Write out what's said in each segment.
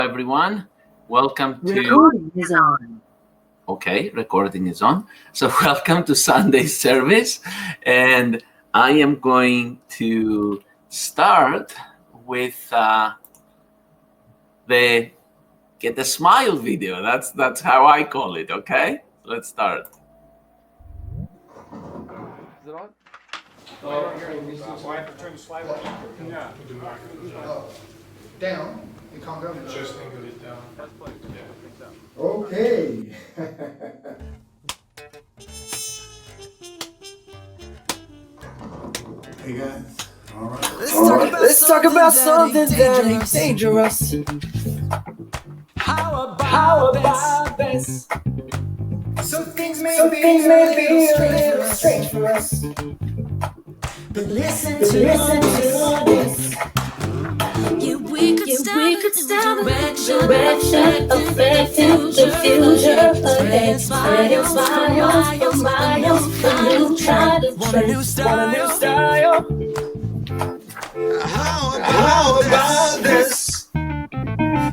everyone. Welcome to. Recording is on. Okay, recording is on. So, welcome to Sunday service. And I am going to start with the Get a Smile video. That's how I call it, okay? Let's start. Is it on? Turn the slide on. Yeah. Down and calm down. Just angle it down. Press play. Yeah, I think so. Okay. Hey guys. All right. Let's talk about something that ain't dangerous. How about this? Some things Some things may be a little strange for us. But listen But to listen this. to this. We could start a Direction affecting the future ahead. Spreading smiles, a new kind of Want a new style? How about this?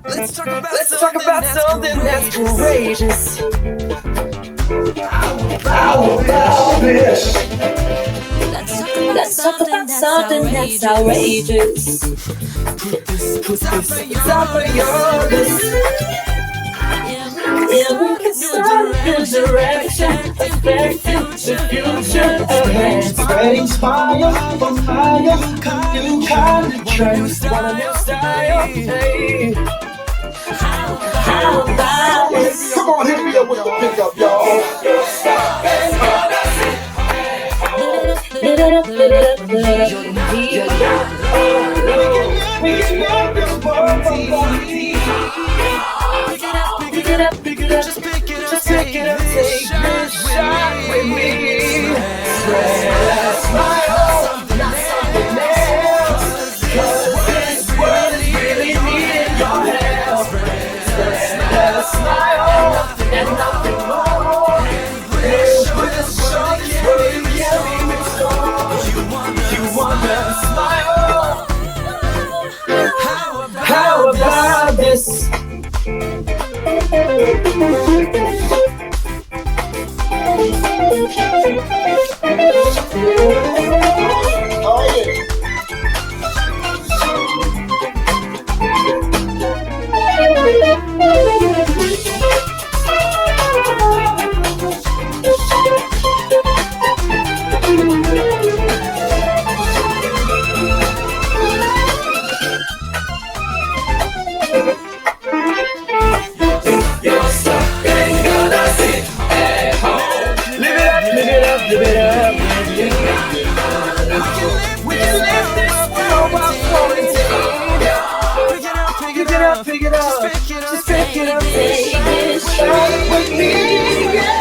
Let's talk Talk about something that's courageous. How about this? Let's talk about something that's outrageous. It's out for yours. Yeah, we can start the direction affecting the future ahead. Spreading smiles from higher, a new kind of trend. Want a new style, hey. How about this? Come on, hit me up with the pickup, y'all. Lit it up, lit it up, lit it up. We can make this world pick it up, just pick it up, take this shot with me. Spread a smile, not something else. 'Cause this world is really needing your help. Spread a smile and nothing more. This will show you can be restored. You want to smile? How about this? Oh, yeah. Your stuff ain't gonna sit at home. Live it up, live it up, live it up. We can live this world while quarantined. Pick it up, just pick it up, take this shot with me. Yeah.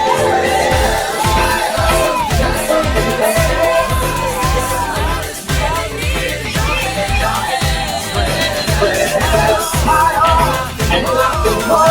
Smile and nothing more.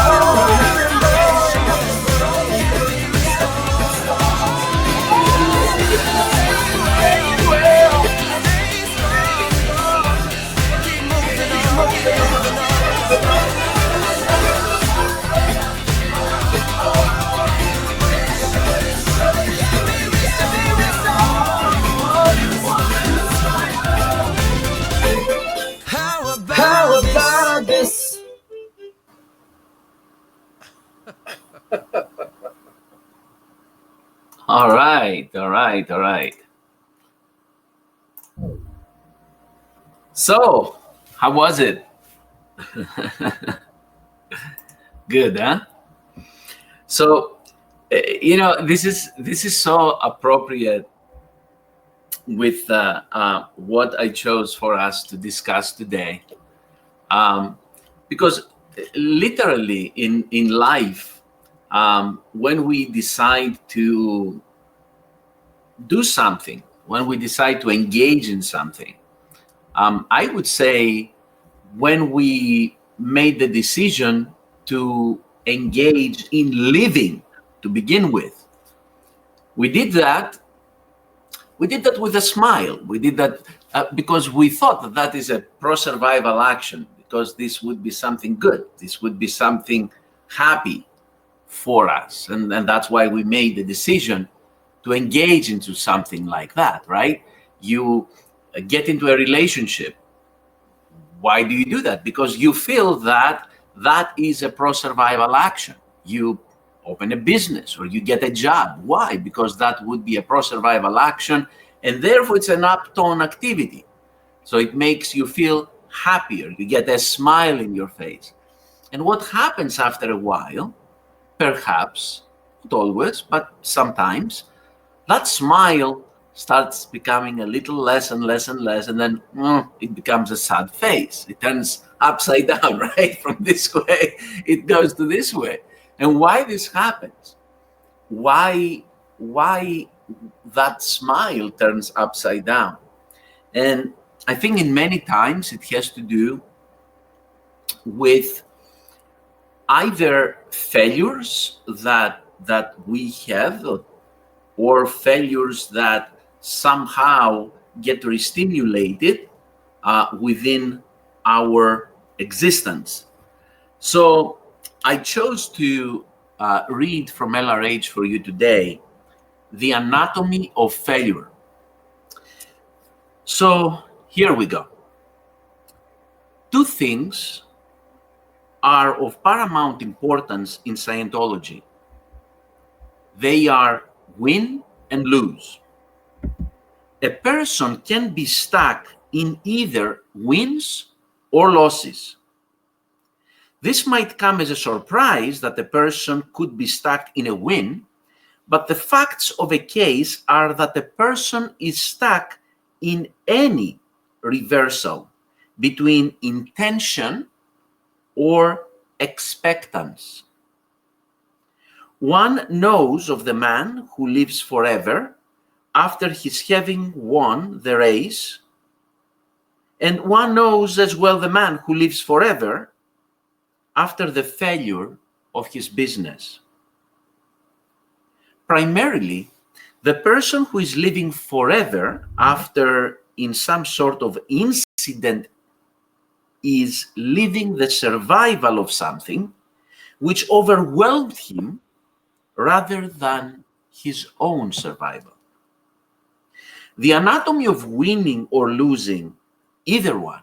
How about this? All right. So, how was it? Good, huh? So, this is so appropriate with what I chose for us to discuss today, because literally in life, when we decide to do something, when we decide to engage in something, I would say when we made the decision to engage in living to begin with, we did that with a smile. We did that because we thought that is a pro-survival action. because this would be something good. This would be something happy for us. And that's why we made the decision to engage into something like that, right? You get into a relationship. Why do you do that? Because you feel that that is a pro-survival action. You open a business or you get a job. Why? Because that would be a pro-survival action, and therefore it's an uptone activity. So it makes you feel happier. You get a smile in your face. And what happens after a while, perhaps, not always, but sometimes, that smile starts becoming a little less and less and less, and then it becomes a sad face. It turns upside down, right? From this way, it goes to this way. And why this happens? Why that smile turns upside down? And I think in many times it has to do with either failures that we have, or failures that somehow get re-stimulated within our existence. So I chose to read from LRH for you today, The Anatomy of Failure. So here we go. Two things are of paramount importance in Scientology. They are win and lose. A person can be stuck in either wins or losses. This might come as a surprise that a person could be stuck in a win, but the facts of a case are that a person is stuck in any reversal between intention or expectance. One knows of the man who lives forever after his having won the race, and one knows as well the man who lives forever after the failure of his business. Primarily, the person who is living forever after in some sort of incident is living the survival of something which overwhelmed him rather than his own survival. The anatomy of winning or losing, either one,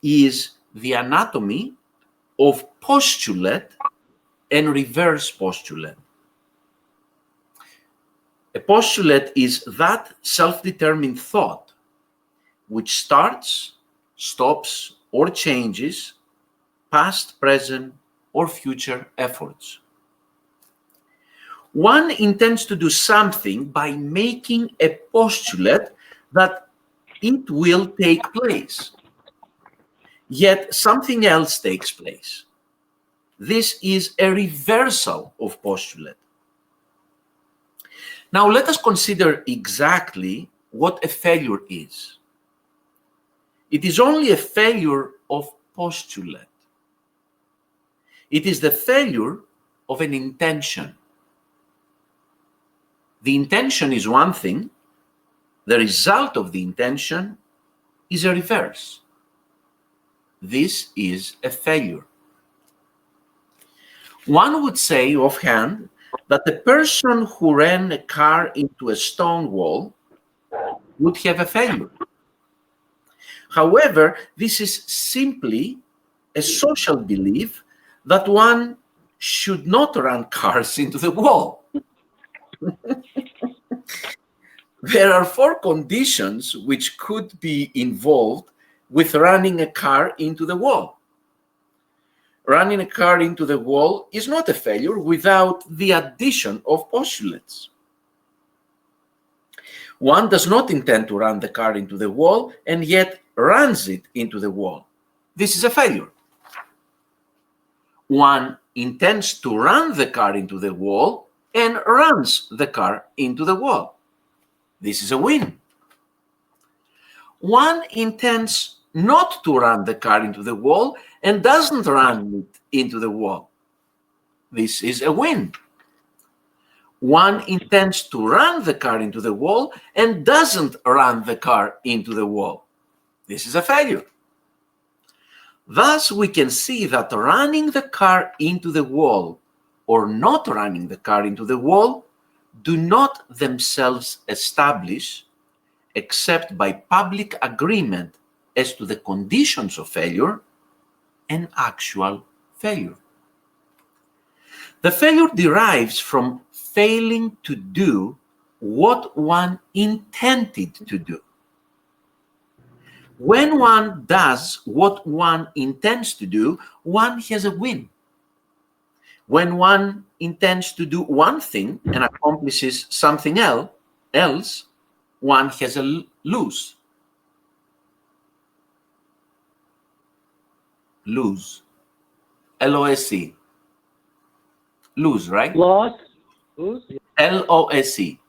is the anatomy of postulate and reverse postulate. A postulate is that self-determined thought which starts, stops, or changes past, present, or future efforts. One intends to do something by making a postulate that it will take place, yet something else takes place. This is a reversal of postulate. Now let us consider exactly what a failure is. It is only a failure of postulate. It is the failure of an intention. The intention is one thing, the result of the intention is a reverse. This is a failure. One would say offhand that the person who ran a car into a stone wall would have a failure. However, this is simply a social belief that one should not run cars into the wall. There are 4 conditions which could be involved with running a car into the wall. Running a car into the wall is not a failure without the addition of postulates. One does not intend to run the car into the wall and yet runs it into the wall. This is a failure. One intends to run the car into the wall and runs the car into the wall. This is a win. One intends not to run the car into the wall and doesn't run it into the wall. This is a win. One intends to run the car into the wall and doesn't run the car into the wall. This is a failure. Thus, we can see that running the car into the wall or not running the car into the wall do not themselves establish, except by public agreement as to the conditions of failure, an actual failure. The failure derives from failing to do what one intended to do. When one does what one intends to do, one has a win. When one intends to do one thing and accomplishes something else, one has a lose. Lose. L-O-S-E. Lose, right? Loss. Lose. L-O-S-E.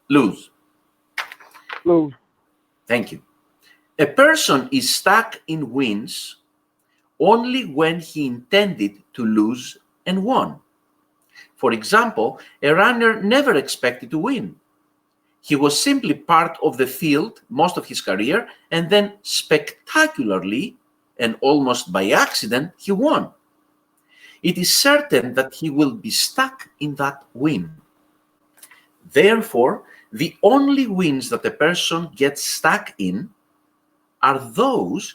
Lose. Lose. Thank you. A person is stuck in wins only when he intended to lose and won. For example, a runner never expected to win. He was simply part of the field most of his career, and then spectacularly and almost by accident, he won. It is certain that he will be stuck in that win. Therefore, the only wins that a person gets stuck in are those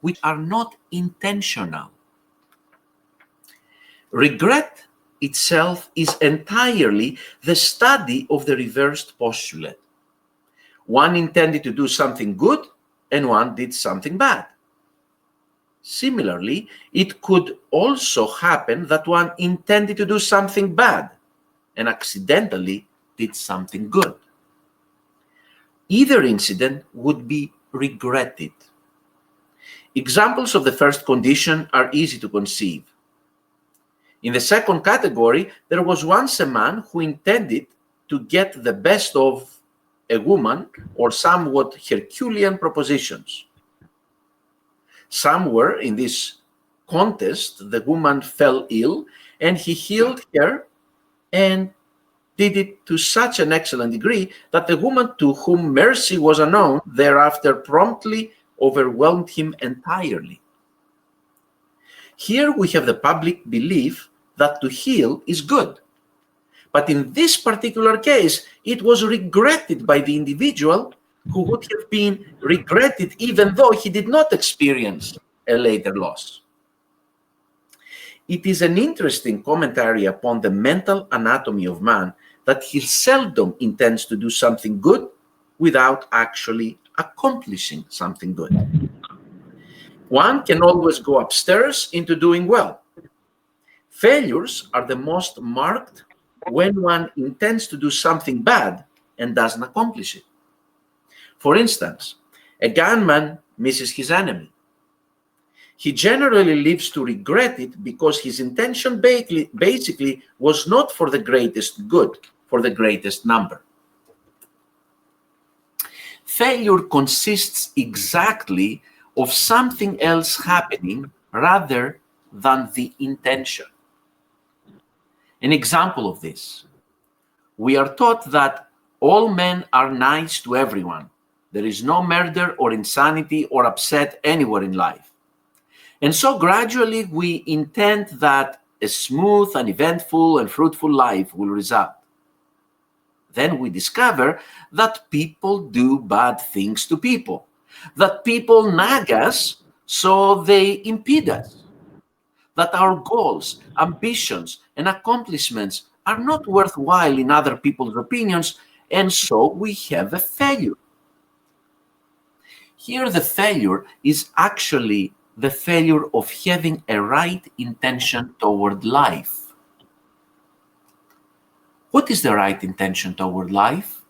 which are not intentional. Regret itself is entirely the study of the reversed postulate. One intended to do something good and one did something bad. Similarly, it could also happen that one intended to do something bad and accidentally did something good. Either incident would be regretted. Examples of the first condition are easy to conceive. In the second category, there was once a man who intended to get the best of a woman or somewhat Herculean propositions. Somewhere in this contest, the woman fell ill and he healed her and did it to such an excellent degree that the woman to whom mercy was unknown thereafter promptly overwhelmed him entirely. Here we have the public belief that to heal is good. But in this particular case, it was regretted by the individual who would have been regretted even though he did not experience a later loss. It is an interesting commentary upon the mental anatomy of man that he seldom intends to do something good without actually accomplishing something good. One can always go upstairs into doing well. Failures are the most marked when one intends to do something bad and doesn't accomplish it. For instance, a gunman misses his enemy. He generally lives to regret it because his intention basically was not for the greatest good, for the greatest number. Failure consists exactly of something else happening rather than the intention. An example of this: we are taught that all men are nice to everyone. There is no murder or insanity or upset anywhere in life. And so gradually we intend that a smooth and eventful and fruitful life will result. Then we discover that people do bad things to people, that people nag us so they impede us, that our goals, ambitions, and accomplishments are not worthwhile in other people's opinions, and so we have a failure. Here the failure is actually the failure of having a right intention toward life. What is the right intention toward life?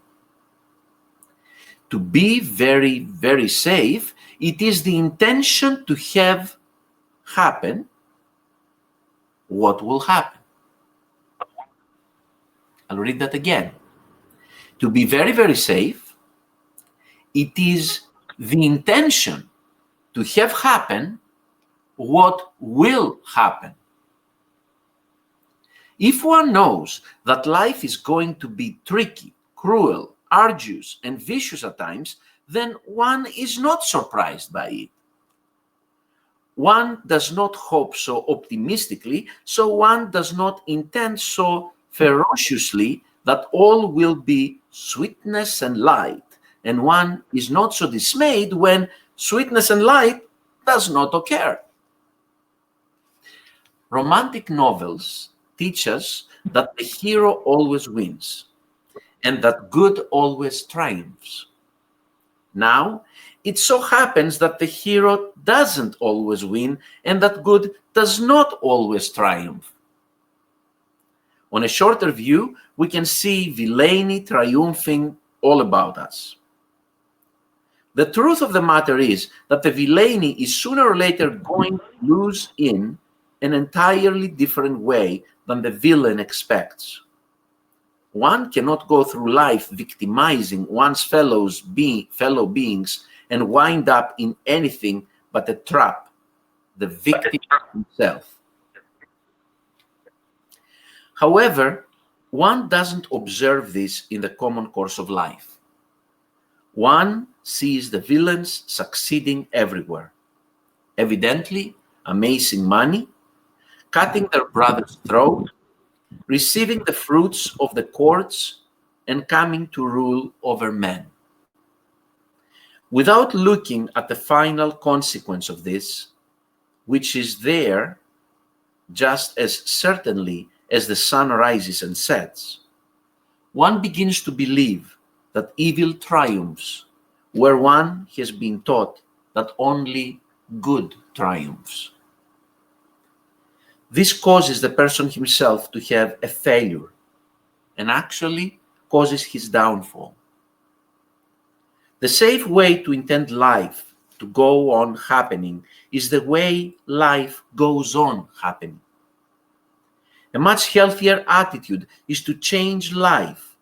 To be very, very safe, it is the intention to have happen what will happen. I'll read that again. To be very, very safe, it is the intention to have happen what will happen. If one knows that life is going to be tricky, cruel, arduous, and vicious at times, then one is not surprised by it. one does not hope so optimistically, so one does not intend so ferociously that all will be sweetness and light, and one is not so dismayed when sweetness and light does not occur. Romantic novels teach us that the hero always wins and that good always triumphs. Now, it so happens that the hero doesn't always win and that good does not always triumph. On a shorter view, we can see villainy triumphing all about us. The truth of the matter is that the villainy is sooner or later going to lose in an entirely different way than the villain expects. One cannot go through life victimizing one's fellow beings and wind up in anything but a trap, the victim himself. However, one doesn't observe this in the common course of life. One sees the villains succeeding everywhere, evidently amassing money, cutting their brother's throat, receiving the fruits of the courts, and coming to rule over men. Without looking at the final consequence of this, which is there just as certainly as the sun rises and sets, one begins to believe that evil triumphs where one has been taught that only good triumphs. This causes the person himself to have a failure and actually causes his downfall. The safe way to intend life to go on happening is the way life goes on happening. A much healthier attitude is to change life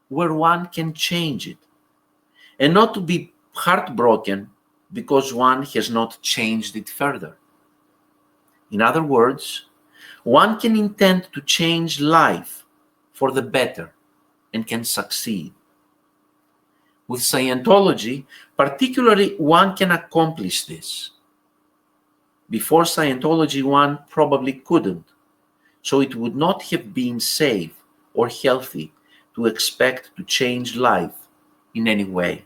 where one can change it, and not to be heartbroken because one has not changed it further. In other words, one can intend to change life for the better and can succeed. With Scientology, particularly, one can accomplish this. Before Scientology, one probably couldn't, so it would not have been safe or healthy to expect to change life in any way.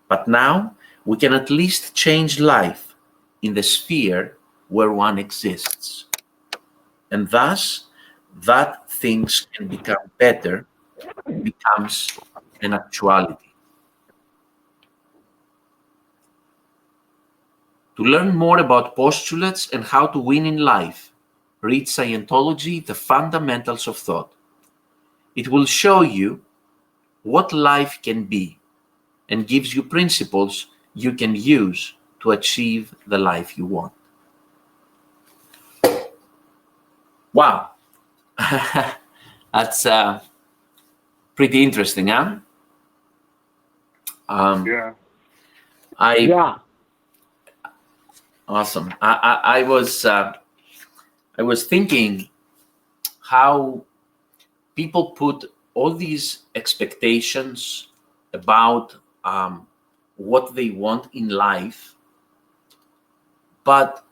But now, we can at least change life in the sphere where one exists. And thus, that things can become better becomes an actuality. To learn more about postulates and how to win in life, read Scientology, The Fundamentals of Thought. It will show you what life can be and gives you principles you can use to achieve the life you want. Wow. That's pretty interesting, huh? Yeah. Awesome. I was thinking how people put all these expectations about what they want in life, but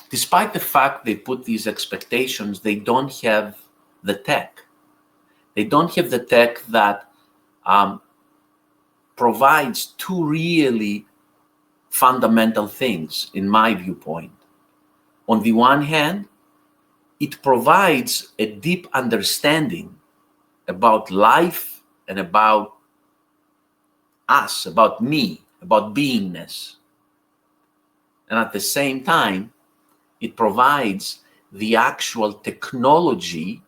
despite the fact they put these expectations, they don't have the tech. They don't have the tech that provides two really fundamental things, in my viewpoint. On the one hand, it provides a deep understanding about life and about us, about me, about beingness. And at the same time, it provides the actual technology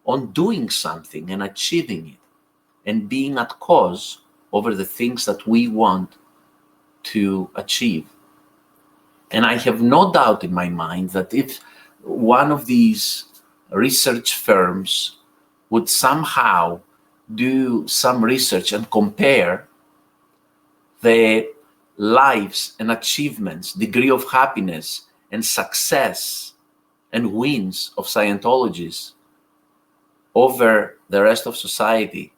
on doing something and achieving it and being at cause over the things that we want to achieve. And I have no doubt in my mind that if one of these research firms would somehow do some research and compare the lives and achievements, degree of happiness and success and wins of Scientologists over the rest of society,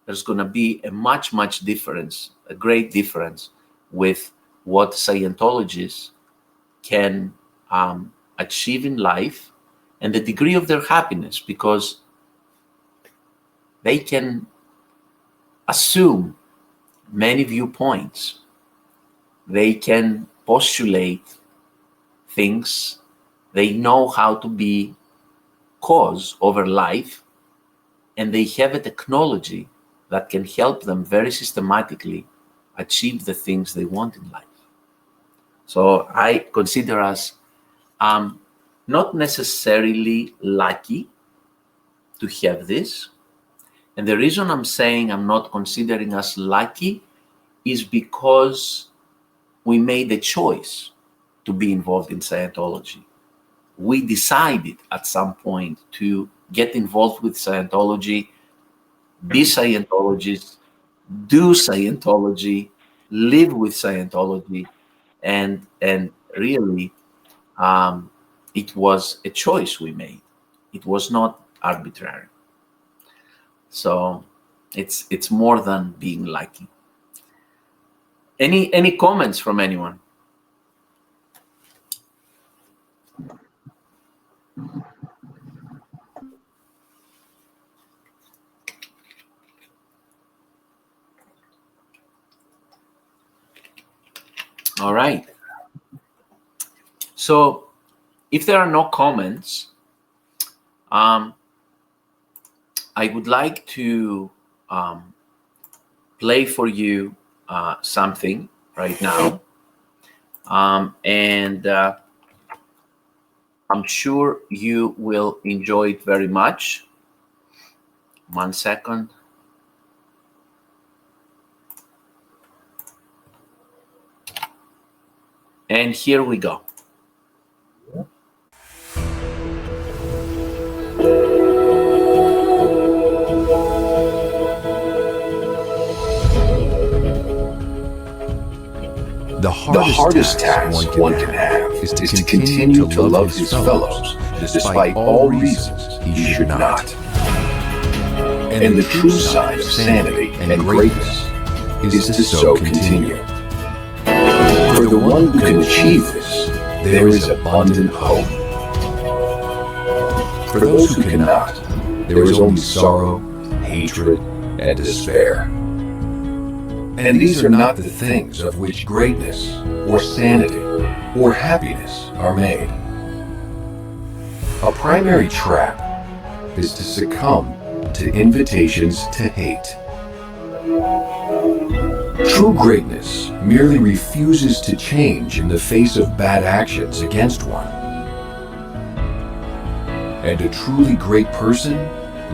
there's going to be a much difference, a great difference with what Scientologists can achieve in life and the degree of their happiness, because they can assume many viewpoints. They can postulate things. They know how to be cause over life, and they have a technology that can help them very systematically achieve the things they want in life. So I consider us not necessarily lucky to have this. And the reason I'm saying I'm not considering us lucky is because we made a choice to be involved in Scientology. We decided at some point to get involved with Scientology, be Scientologists, do Scientology, live with Scientology, and really it was a choice we made. It was not arbitrary. So it's more than being lucky. Any comments from anyone? All right. So if there are no comments, I would like to play for you something right now. And I'm sure you will enjoy it very much. 1 second. And here we go. The hardest task one can have is to continue to love his fellows despite all reasons he should not. And the true sign of sanity and greatness is to so continue. For the one who can achieve this, there is abundant hope. For those who cannot, there is only sorrow, hatred, and despair. And these are not the things of which greatness, or sanity, or happiness are made. A primary trap is to succumb to invitations to hate. True greatness merely refuses to change in the face of bad actions against one. And a truly great person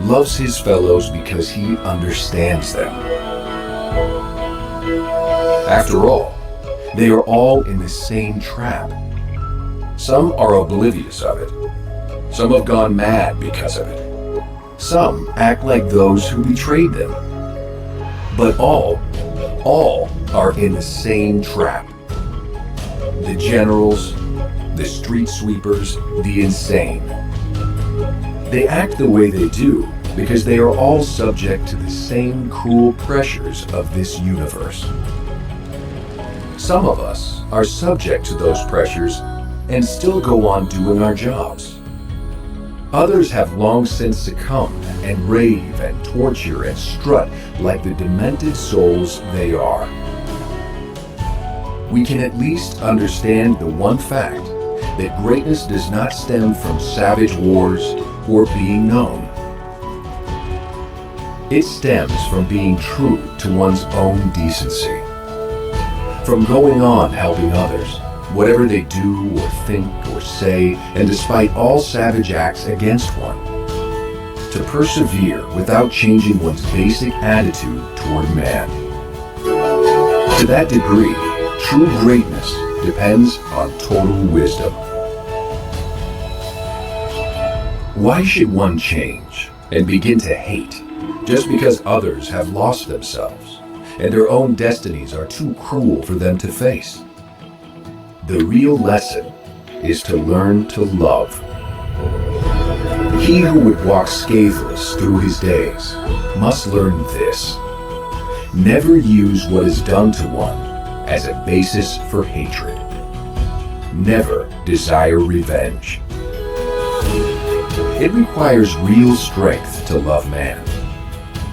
loves his fellows because he understands them. After all, they are all in the same trap. Some are oblivious of it. Some have gone mad because of it. Some act like those who betrayed them. But all are in the same trap. The generals, the street sweepers, the insane. They act the way they do because they are all subject to the same cruel pressures of this universe. Some of us are subject to those pressures and still go on doing our jobs. Others have long since succumbed and rave and torture and strut like the demented souls they are. We can at least understand the one fact that greatness does not stem from savage wars or being known. It stems from being true to one's own decency. From going on helping others, whatever they do or think or say, and despite all savage acts against one. To persevere without changing one's basic attitude toward man. To that degree, true greatness depends on total wisdom. Why should one change and begin to hate just because others have lost themselves and their own destinies are too cruel for them to face? The real lesson is to learn to love. He who would walk scatheless through his days must learn this. Never use what is done to one as a basis for hatred. never desire revenge. It requires real strength to love man,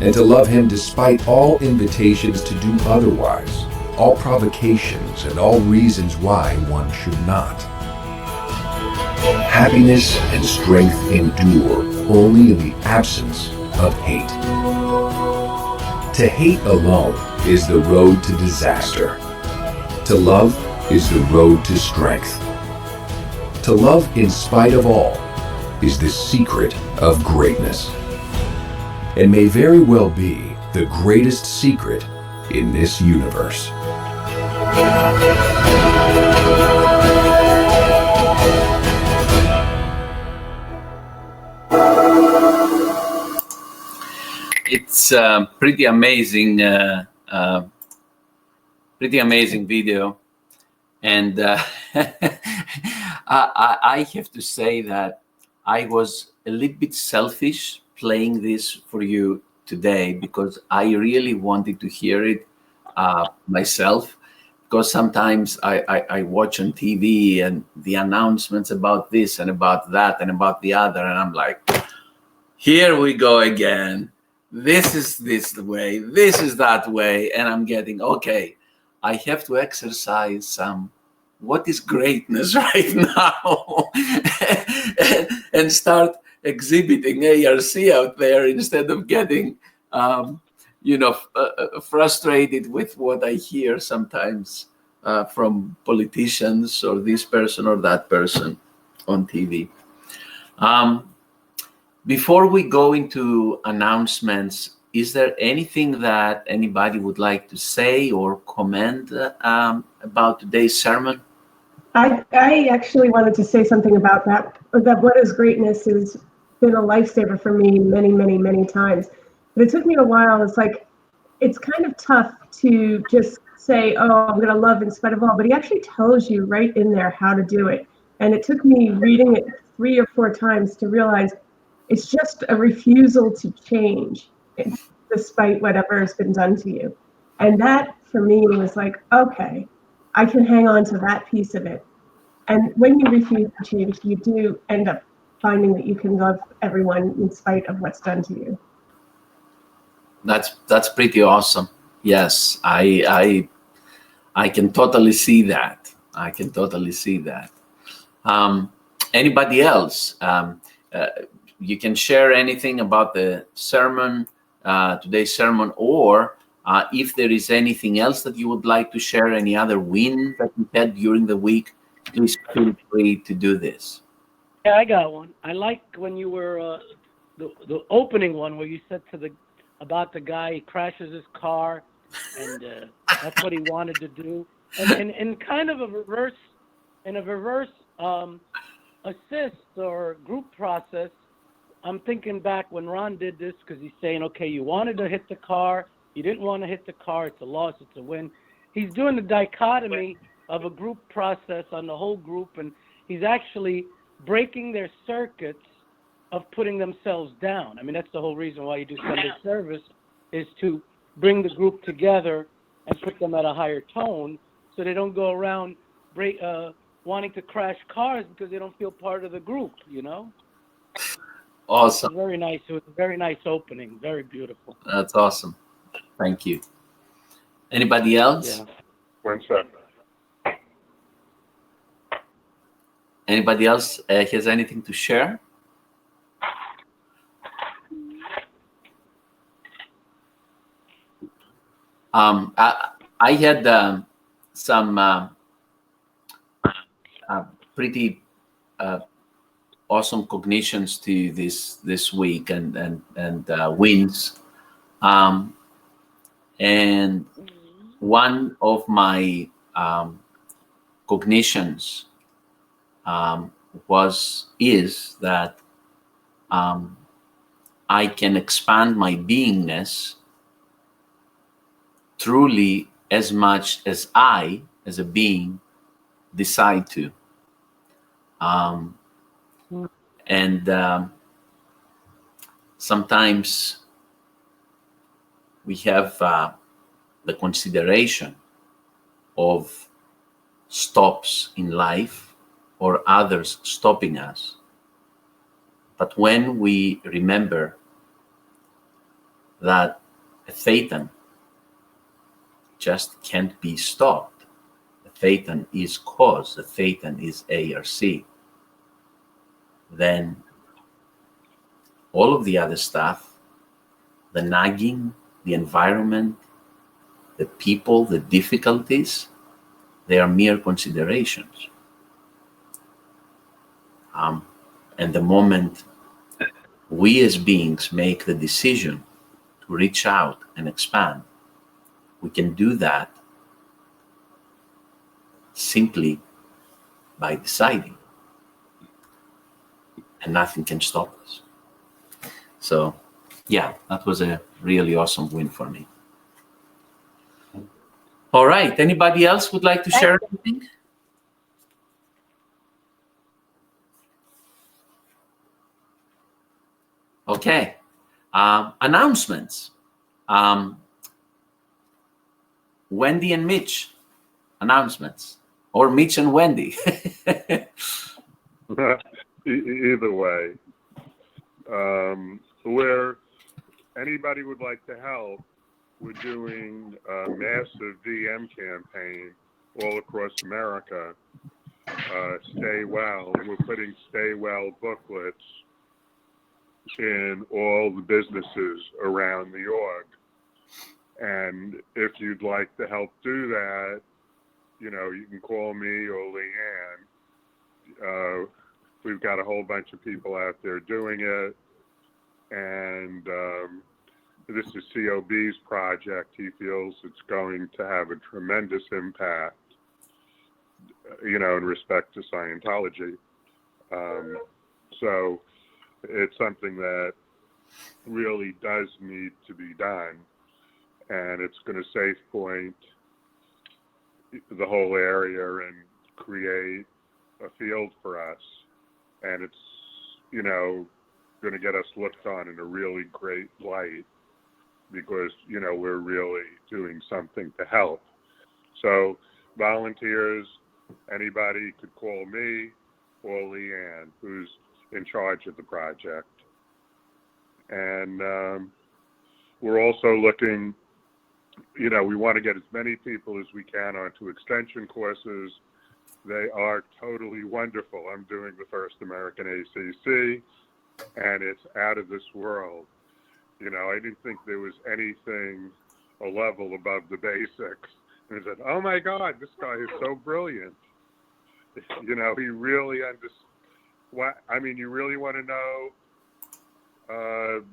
and to love him despite all invitations to do otherwise, all provocations and all reasons why one should not. Happiness and strength endure only in the absence of hate. To hate alone is the road to disaster. To love is the road to strength. To love in spite of all is the secret of greatness, and may very well be the greatest secret in this universe. It's pretty amazing video, and I have to say that I was a little bit selfish playing this for you today, because I really wanted to hear it myself, because sometimes I watch on TV and the announcements about this and about that and about the other, and I'm like, here we go again. This is this way, this is that way, and I'm getting, okay, I have to exercise some what is greatness right now and start exhibiting ARC out there instead of getting frustrated with what I hear sometimes from politicians or this person or that person on TV. Before we go into announcements, is there anything that anybody would like to say or comment about today's sermon? I actually wanted to say something about that what is greatness has been a lifesaver for me many, many, many times. But it took me a while. It's like, it's kind of tough to just say, oh, I'm going to love in spite of all. But he actually tells you right in there how to do it. And it took me reading it 3 or 4 times to realize it's just a refusal to change despite whatever has been done to you. And that for me was like, okay, I can hang on to that piece of it. And when you refuse to change, you do end up finding that you can love everyone in spite of what's done to you. That's pretty awesome. Yes, I can totally see that. I can totally see that. Anybody else? You can share anything about the sermon, today's sermon, or if there is anything else that you would like to share, any other win that you had during the week, please feel free to do this. Yeah, I got one. I like when you were the opening one where you said about the guy, he crashes his car, and that's what he wanted to do, and kind of a reverse assist or group process. I'm thinking back when Ron did this, because he's saying, okay, you wanted to hit the car, you didn't want to hit the car, it's a loss, it's a win. He's doing the dichotomy of a group process on the whole group, and he's actually breaking their circuits of putting themselves down. I mean, that's the whole reason why you do Sunday service, is to bring the group together and put them at a higher tone so they don't go around wanting to crash cars because they don't feel part of the group, you know? Awesome. Very nice. It was a very nice opening. Very beautiful. That's awesome. Thank you. Anybody else? Yeah. One second. Anybody else has anything to share? I had some pretty awesome cognitions to this week and wins, and one of my cognitions is that I can expand my beingness truly as much as I, as a being, decide to. And sometimes we have the consideration of stops in life or others stopping us. But when we remember that a Thetan just can't be stopped, a Thetan is cause, a Thetan is ARC, then all of the other stuff, the nagging, the environment, the people, the difficulties, they are mere considerations. And the moment we as beings make the decision to reach out and expand, we can do that simply by deciding. And nothing can stop us. So, yeah, that was a really awesome win for me. All right. Anybody else would like to share anything? Okay. Announcements. Wendy and Mitch. Announcements. Or Mitch and Wendy. Either way. Where anybody would like to help, we're doing a massive DM campaign all across America. Stay Well. We're putting Stay Well booklets in all the businesses around New York. And if you'd like to help do that, you can call me or Leanne. We've got a whole bunch of people out there doing it. And this is COB's project. He feels it's going to have a tremendous impact, in respect to Scientology. So it's something that really does need to be done. And it's going to SafePoint the whole area and create a field for us. And it's, going to get us looked on in a really great light because, we're really doing something to help. So volunteers, anybody could call me or Leanne, who's in charge of the project. And we're also looking, we want to get as many people as we can onto extension courses. They are totally wonderful. I'm doing the first American ACC, and it's out of this world. I didn't think there was anything a level above the basics. And I said, oh my God, this guy is so brilliant. He really you really want to know, the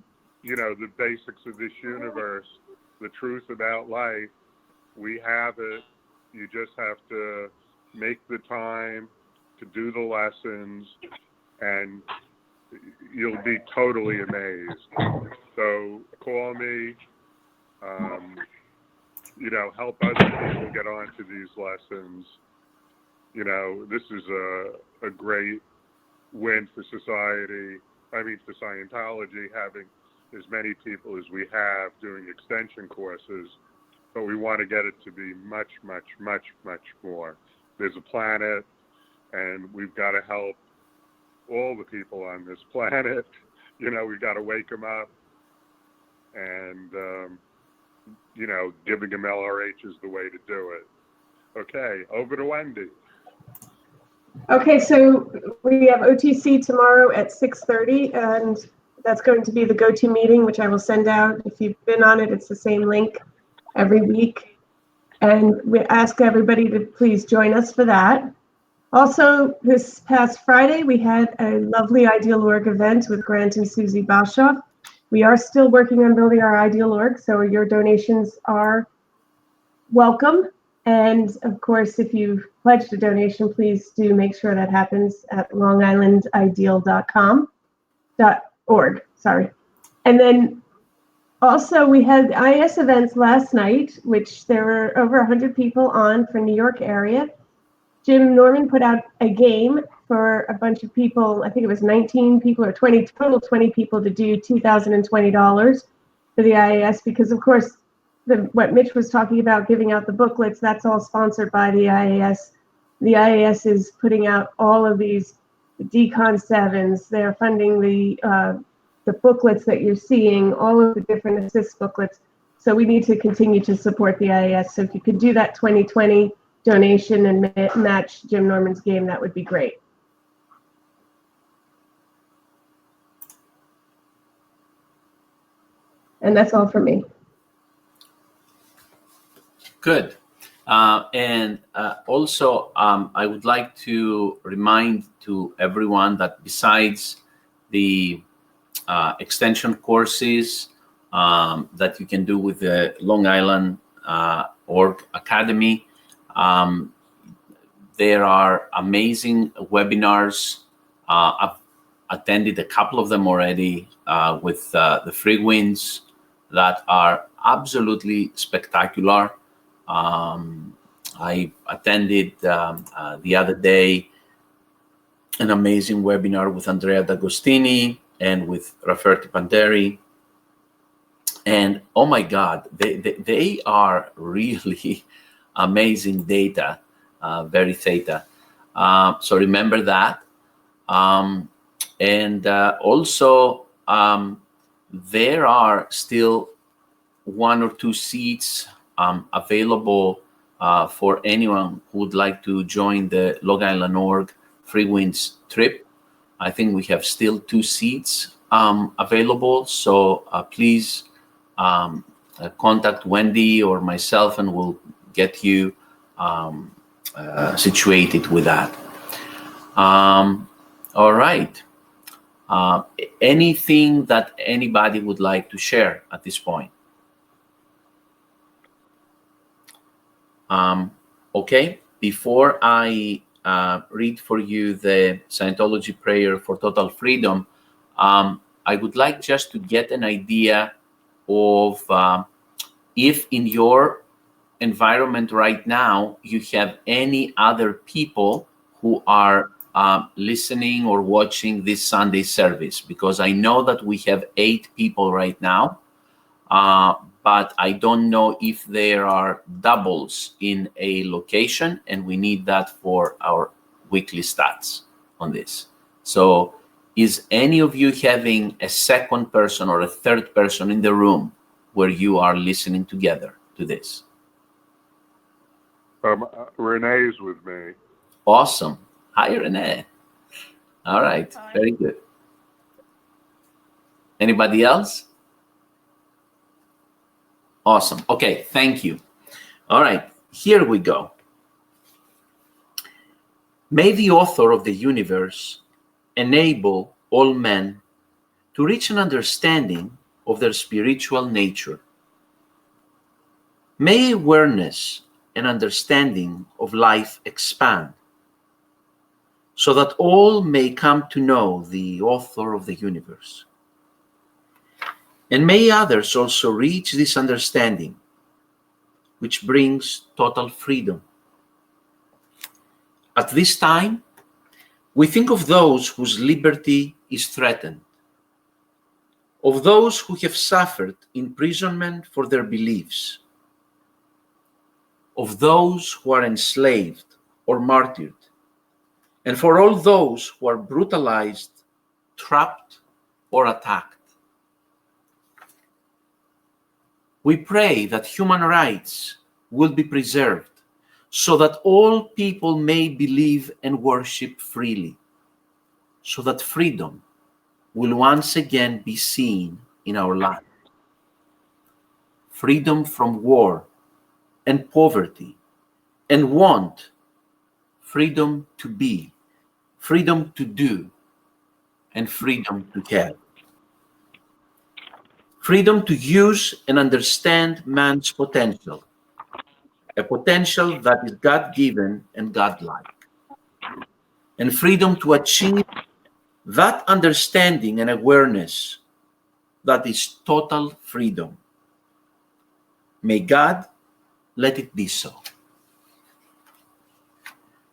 basics of this universe, the truth about life. We have it. You just have to make the time to do the lessons, and you'll be totally amazed. So call me, help other people get onto these lessons. This is a great win for society. For Scientology, having as many people as we have doing extension courses, but we want to get it to be much, much, much, much more. There's a planet, and we've got to help all the people on this planet. We've got to wake them up, and, giving them LRH is the way to do it. Okay, over to Wendy. Okay, so we have OTC tomorrow at 6:30, and that's going to be the go-to meeting, which I will send out. If you've been on it, it's the same link every week. And we ask everybody to please join us for that. Also, this past Friday, we had a lovely Ideal Org event with Grant and Susie Bashoff. We are still working on building our Ideal Org, so your donations are welcome. And of course, if you've pledged a donation, please do make sure that happens at longislandideal.org. And then also we had IS events last night, which there were over 100 people on for New York area. Jim Norman put out a game for a bunch of people. I think it was 19 people or 20 people to do $2,020 for the IAS, because of course, what Mitch was talking about, giving out the booklets, that's all sponsored by the IAS. The IAS is putting out all of these Decon 7s. They're funding the booklets that you're seeing, all of the different assist booklets. So we need to continue to support the IAS. So if you could do that 2020 donation and match Jim Norman's game, that would be great. And that's all for me. Good. And also, I would like to remind to everyone that besides the extension courses that you can do with the Long Island Org Academy, there are amazing webinars. I've attended a couple of them already with the Free Winds that are absolutely spectacular. I attended the other day an amazing webinar with Andrea D'Agostini and with Rafferty Panderi. And oh my God, they are really amazing data, very theta. So remember that. And also, there are still 1 or 2 seats available for anyone who would like to join the Long Island Org Free Winds trip. I think we have still 2 seats available. So please contact Wendy or myself and we'll get you situated with that. All right. Anything that anybody would like to share at this point? Okay, before I read for you the Scientology prayer for total freedom, I would like just to get an idea of if in your environment right now you have any other people who are listening or watching this Sunday service, because I know that we have 8 people right now, but I don't know if there are doubles in a location, and we need that for our weekly stats on this. So is any of you having a second person or a third person in the room where you are listening together to this? Renee's with me. Awesome. Hi, Renee. All right. Hi. Very good. Anybody else? Awesome. Okay. Thank you. All right. Here we go. May the author of the universe enable all men to reach an understanding of their spiritual nature. May awareness and understanding of life expand, so that all may come to know the author of the universe. And may others also reach this understanding, which brings total freedom. At this time, we think of those whose liberty is threatened, of those who have suffered imprisonment for their beliefs, of those who are enslaved or martyred, and for all those who are brutalized, trapped, or attacked. We pray that human rights will be preserved so that all people may believe and worship freely, so that freedom will once again be seen in our land. Freedom from war and poverty and want, freedom to be, freedom to do, and freedom to have. Freedom to use and understand man's potential, a potential that is God-given and God-like. And freedom to achieve that understanding and awareness that is total freedom. May God let it be so.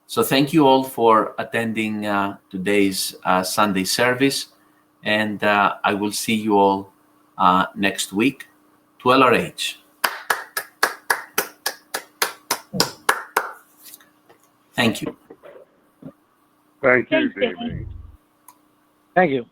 So thank you all for attending today's Sunday service, and I will see you all next week to LRH. Thank you. Thank you, Thanks, Danny. Damien. Thank you.